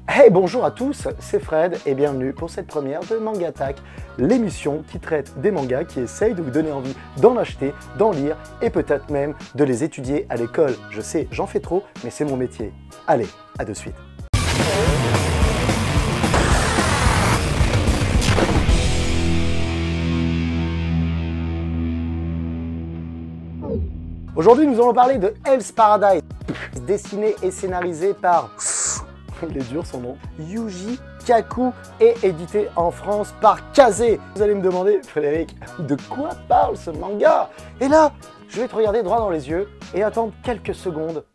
Hey, bonjour à tous, c'est Fred et bienvenue pour cette première de Manga Attack, l'émission qui traite des mangas, qui essaye de vous donner envie d'en acheter, d'en lire et peut-être même de les étudier à l'école. Je sais, j'en fais trop, mais c'est mon métier. Allez, à de suite. Aujourd'hui, nous allons parler de Hell's Paradise, dessiné et scénarisé par... Il est dur son nom. Yuji Kaku et édité en France par Kazé. Vous allez me demander, Frédéric, de quoi parle ce manga? Et là, je vais te regarder droit dans les yeux et attendre quelques secondes.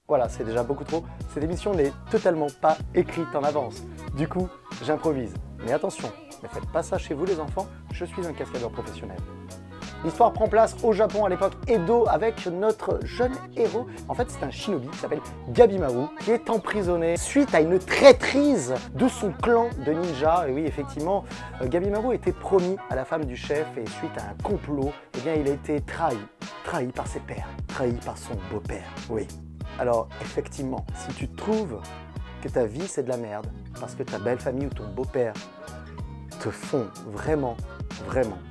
Voilà, c'est déjà beaucoup trop. Cette émission n'est totalement pas écrite en avance. Du coup, j'improvise. Mais attention, ne faites pas ça chez vous les enfants, je suis un cascadeur professionnel. L'histoire prend place au Japon à l'époque Edo avec notre jeune héros. En fait, c'est un shinobi qui s'appelle Gabimaru qui est emprisonné suite à une traîtrise de son clan de ninjas. Et oui, effectivement, Gabimaru était promis à la femme du chef et suite à un complot, eh bien, il a été trahi par ses pères, trahi par son beau-père. Oui. Alors, effectivement, si tu trouves que ta vie c'est de la merde parce que ta belle famille ou ton beau-père te font vraiment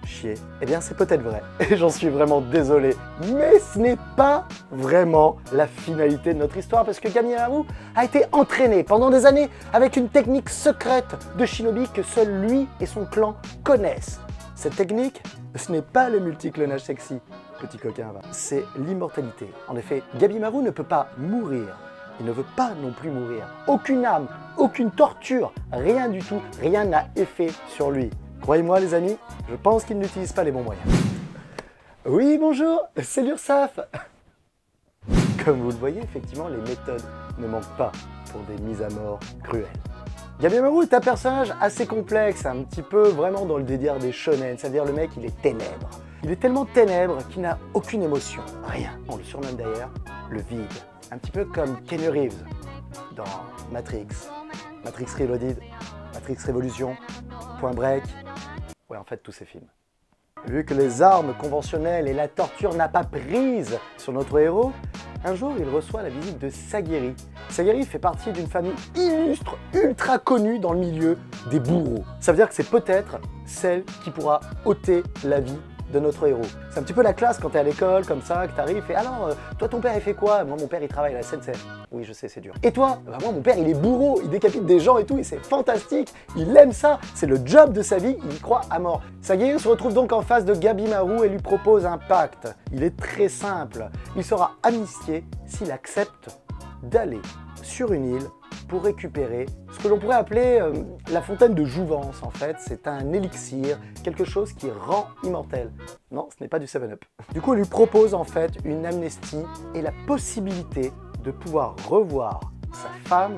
chier, eh bien c'est peut-être vrai, et j'en suis vraiment désolé. Mais ce n'est pas vraiment la finalité de notre histoire, parce que Gabimaru a été entraîné pendant des années avec une technique secrète de shinobi que seul lui et son clan connaissent. Cette technique, ce n'est pas le multiclonage sexy, petit coquin, c'est l'immortalité. En effet, Gabimaru ne peut pas mourir. Il ne veut pas non plus mourir. Aucune âme, aucune torture, rien du tout, rien n'a effet sur lui. Croyez-moi les amis, je pense qu'il n'utilise pas les bons moyens. Oui, bonjour, c'est l'URSSAF. Comme vous le voyez, effectivement, les méthodes ne manquent pas pour des mises à mort cruelles. Gabimaru est un personnage assez complexe, un petit peu vraiment dans le délire des shonen, c'est-à-dire le mec, il est ténèbres. Il est tellement ténèbres qu'il n'a aucune émotion, rien. On le surnomme d'ailleurs le vide, un petit peu comme Keanu Reeves dans Matrix, Matrix Reloaded, Matrix Révolution, Point Break, ouais en fait tous ces films. Vu que les armes conventionnelles et la torture n'a pas prise sur notre héros, un jour il reçoit la visite de Sagiri. Sagiri fait partie d'une famille illustre, ultra connue dans le milieu des bourreaux. Ça veut dire que c'est peut-être celle qui pourra ôter la vie de notre héros. C'est un petit peu la classe quand t'es à l'école comme ça, que t'arrives et alors, toi ton père il fait quoi? Moi mon père il travaille à la SNCF. Oui je sais c'est dur. Et toi? Bah, moi mon père il est bourreau, il décapite des gens et tout et c'est fantastique, il aime ça, c'est le job de sa vie, il y croit à mort. Sagiri se retrouve donc en face de Gabimaru et lui propose un pacte. Il est très simple, il sera amnistié s'il accepte d'aller sur une île pour récupérer ce que l'on pourrait appeler la fontaine de jouvence en fait. C'est un élixir, quelque chose qui rend immortel. Non, ce n'est pas du 7-Up. Du coup, on lui propose en fait une amnistie et la possibilité de pouvoir revoir sa femme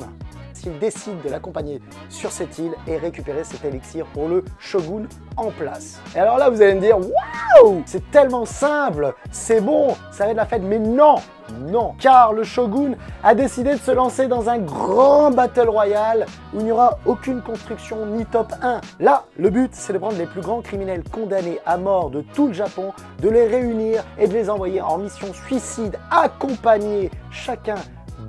s'il décide de l'accompagner sur cette île et récupérer cet élixir pour le shogun en place. Et alors là, vous allez me dire, waouh, c'est tellement simple, c'est bon, ça va être la fête, mais non, non, car le shogun a décidé de se lancer dans un grand battle royal où il n'y aura aucune construction ni top 1. Là, le but, c'est de prendre les plus grands criminels condamnés à mort de tout le Japon, de les réunir et de les envoyer en mission suicide, accompagnés chacun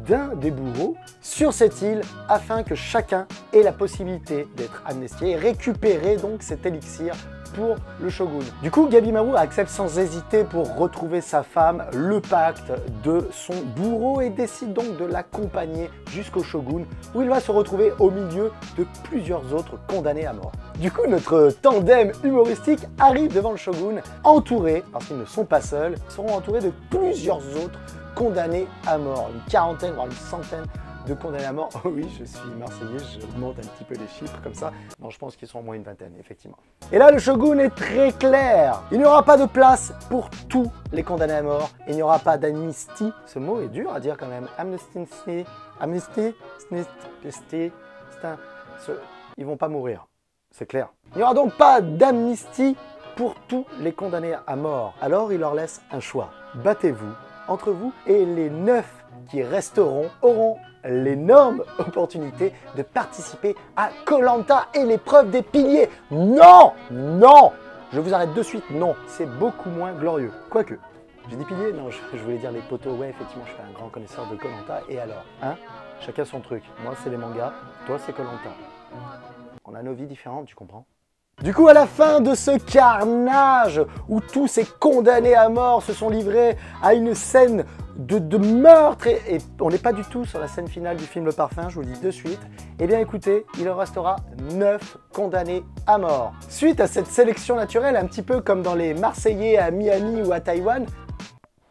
d'un des bourreaux sur cette île afin que chacun ait la possibilité d'être amnistié et récupérer donc cet élixir pour le shogun. Du coup, Gabimaru accepte sans hésiter pour retrouver sa femme le pacte de son bourreau et décide donc de l'accompagner jusqu'au shogun où il va se retrouver au milieu de plusieurs autres condamnés à mort. Du coup, notre tandem humoristique arrive devant le shogun entouré, parce qu'ils ne sont pas seuls, ils seront entourés de plusieurs autres condamnés à mort, une quarantaine voire une centaine de condamnés à mort. Oh oui, je suis marseillais, je monte un petit peu les chiffres comme ça. Non, je pense qu'ils sont au moins une vingtaine, effectivement. Et là, le shogun est très clair. Il n'y aura pas de place pour tous les condamnés à mort. Il n'y aura pas d'amnistie. Ce mot est dur à dire quand même. Amnesty, ils vont pas mourir. C'est clair. Il n'y aura donc pas d'amnistie pour tous les condamnés à mort. Alors, il leur laisse un choix. Battez-vous entre vous et les 9 qui resteront auront l'énorme opportunité de participer à Koh-Lanta et l'épreuve des piliers. Non, non, je vous arrête de suite, non, c'est beaucoup moins glorieux. Quoique, j'ai dit piliers, non, je voulais dire les poteaux, ouais, effectivement, je suis un grand connaisseur de Koh-Lanta, et alors, hein? Chacun son truc. Moi, c'est les mangas. Toi, c'est Koh Lanta. On a nos vies différentes, tu comprends? Du coup, à la fin de ce carnage où tous ces condamnés à mort se sont livrés à une scène de meurtre, et on n'est pas du tout sur la scène finale du film Le Parfum, je vous le dis de suite, eh bien écoutez, il en restera 9 condamnés à mort. Suite à cette sélection naturelle, un petit peu comme dans les Marseillais à Miami ou à Taïwan,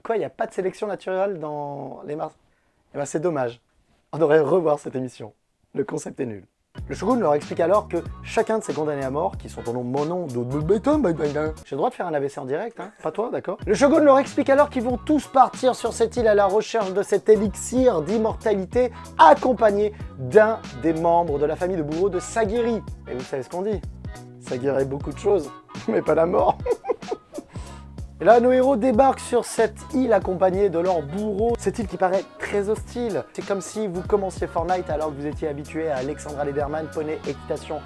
quoi, il n'y a pas de sélection naturelle dans les Marseillais? Eh bien c'est dommage, on devrait revoir cette émission, le concept est nul. Le shogun leur explique alors que chacun de ces condamnés à mort, qui sont au nom de mon nom, j'ai le droit de faire un AVC en direct, hein, pas toi, d'accord? Le shogun leur explique alors qu'ils vont tous partir sur cette île à la recherche de cet élixir d'immortalité, accompagné d'un des membres de la famille de bourreaux de Sagiri. Et vous savez ce qu'on dit? Ça guérit beaucoup de choses, mais pas la mort. Et là, nos héros débarquent sur cette île accompagnés de leurs bourreaux. Cette île qui paraît très hostile. C'est comme si vous commenciez Fortnite alors que vous étiez habitué à Alexandra Lederman, poney, équitation.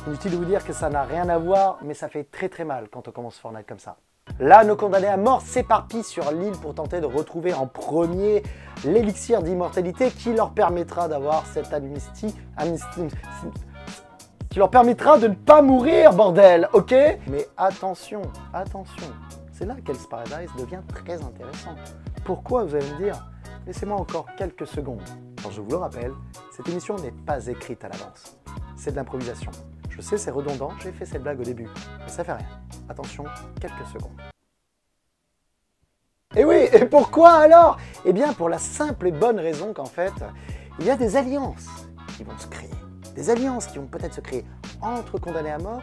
Inutile de vous dire que ça n'a rien à voir, mais ça fait très très mal quand on commence Fortnite comme ça. Là, nos condamnés à mort s'éparpillent sur l'île pour tenter de retrouver en premier l'élixir d'immortalité qui leur permettra d'avoir cette amnistie, qui leur permettra de ne pas mourir, bordel, ok? Mais attention, attention. C'est là qu'Hell's Paradise devient très intéressant. Pourquoi, vous allez me dire? Laissez-moi encore quelques secondes. Alors je vous le rappelle, cette émission n'est pas écrite à l'avance. C'est de l'improvisation. Je sais, c'est redondant, j'ai fait cette blague au début, mais ça fait rien. Attention, quelques secondes. Et oui, et pourquoi alors? Eh bien, pour la simple et bonne raison qu'en fait, il y a des alliances qui vont se créer. Des alliances qui vont peut-être se créer entre condamnés à mort,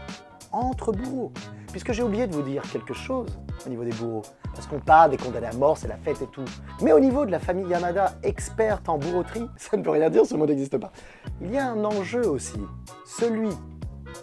entre bourreaux. Puisque j'ai oublié de vous dire quelque chose au niveau des bourreaux. Parce qu'on parle des condamnés à mort, c'est la fête et tout. Mais au niveau de la famille Yamada, experte en bourreauterie, ça ne veut rien dire, ce mot n'existe pas. Il y a un enjeu aussi. Celui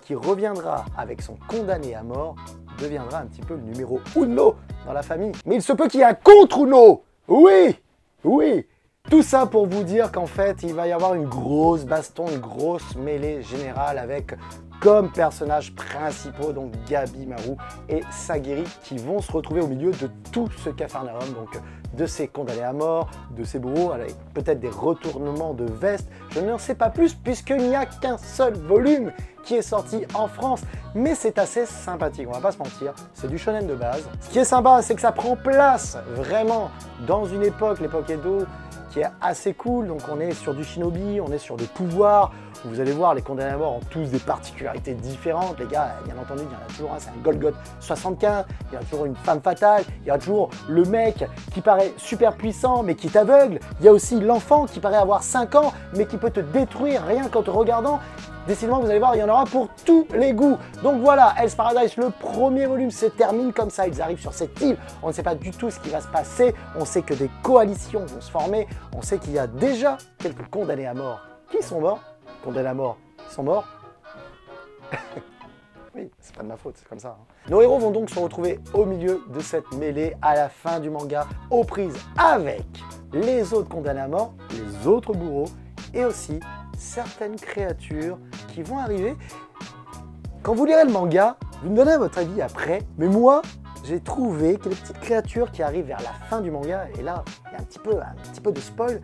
qui reviendra avec son condamné à mort deviendra un petit peu le numéro uno dans la famille. Mais il se peut qu'il y ait un contre-uno. Oui, oui. Tout ça pour vous dire qu'en fait, il va y avoir une grosse baston, une grosse mêlée générale avec comme personnages principaux, donc Gabi, Maru et Sagiri, qui vont se retrouver au milieu de tout ce capharnaüm, donc de ces condamnés à mort, de ces bourreaux, avec peut-être des retournements de veste. Je n'en sais pas plus puisqu'il n'y a qu'un seul volume qui est sorti en France, mais c'est assez sympathique, on va pas se mentir, c'est du shonen de base. Ce qui est sympa, c'est que ça prend place vraiment dans une époque, l'époque Edo, qui est assez cool. Donc on est sur du shinobi, on est sur des pouvoirs. Vous allez voir, les condamnés à mort ont tous des particularités différentes. Les gars, bien entendu, il y en a toujours un, c'est un Golgoth 75. Il y a toujours une femme fatale. Il y a toujours le mec qui paraît super puissant, mais qui est aveugle. Il y a aussi l'enfant qui paraît avoir 5 ans, mais qui peut te détruire rien qu'en te regardant. Décidément, vous allez voir, il y en aura pour tous les goûts. Donc voilà, Hell's Paradise, le premier volume se termine comme ça. Ils arrivent sur cette île. On ne sait pas du tout ce qui va se passer. On sait que des coalitions vont se former. On sait qu'il y a déjà quelques condamnés à mort. Qui sont morts? Condamnés à mort. Ils sont morts? Oui, c'est pas de ma faute, c'est comme ça. Hein. Nos héros vont donc se retrouver au milieu de cette mêlée à la fin du manga, aux prises avec les autres condamnés à mort, les autres bourreaux et aussi certaines créatures qui vont arriver. Quand vous lirez le manga, vous me donnez votre avis après, mais moi, j'ai trouvé que les petites créatures qui arrivent vers la fin du manga, et là, il y a un petit peu de spoil,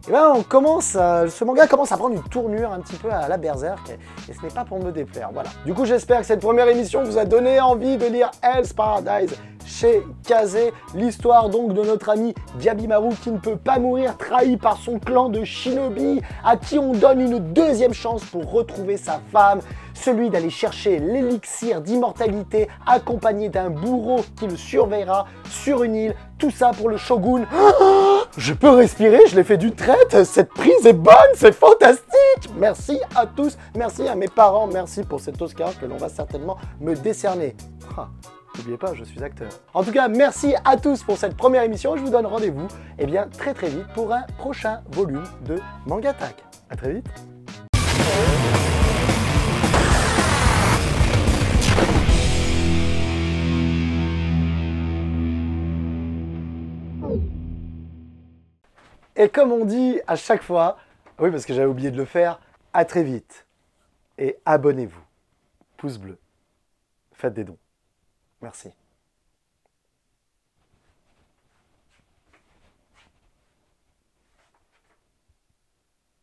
et ben on commence, ce manga commence à prendre une tournure un petit peu à la Berserk, et ce n'est pas pour me déplaire, voilà. Du coup, j'espère que cette première émission vous a donné envie de lire Hell's Paradise chez Kazé, l'histoire donc de notre ami Gabi Maru qui ne peut pas mourir, trahi par son clan de shinobi, à qui on donne une deuxième chance pour retrouver sa femme, celui d'aller chercher l'élixir d'immortalité accompagné d'un bourreau qui le surveillera sur une île, tout ça pour le shogun. Oh, je peux respirer, je l'ai fait d'une traite, cette prise est bonne, c'est fantastique. Merci à tous, merci à mes parents, merci pour cet Oscar que l'on va certainement me décerner. N'oubliez pas, je suis acteur. En tout cas, merci à tous pour cette première émission. Je vous donne rendez-vous très très vite pour un prochain volume de Manga Attack. À très vite. Et comme on dit à chaque fois, oui parce que j'avais oublié de le faire, à très vite. Et abonnez-vous. Pouce bleu. Faites des dons. Merci.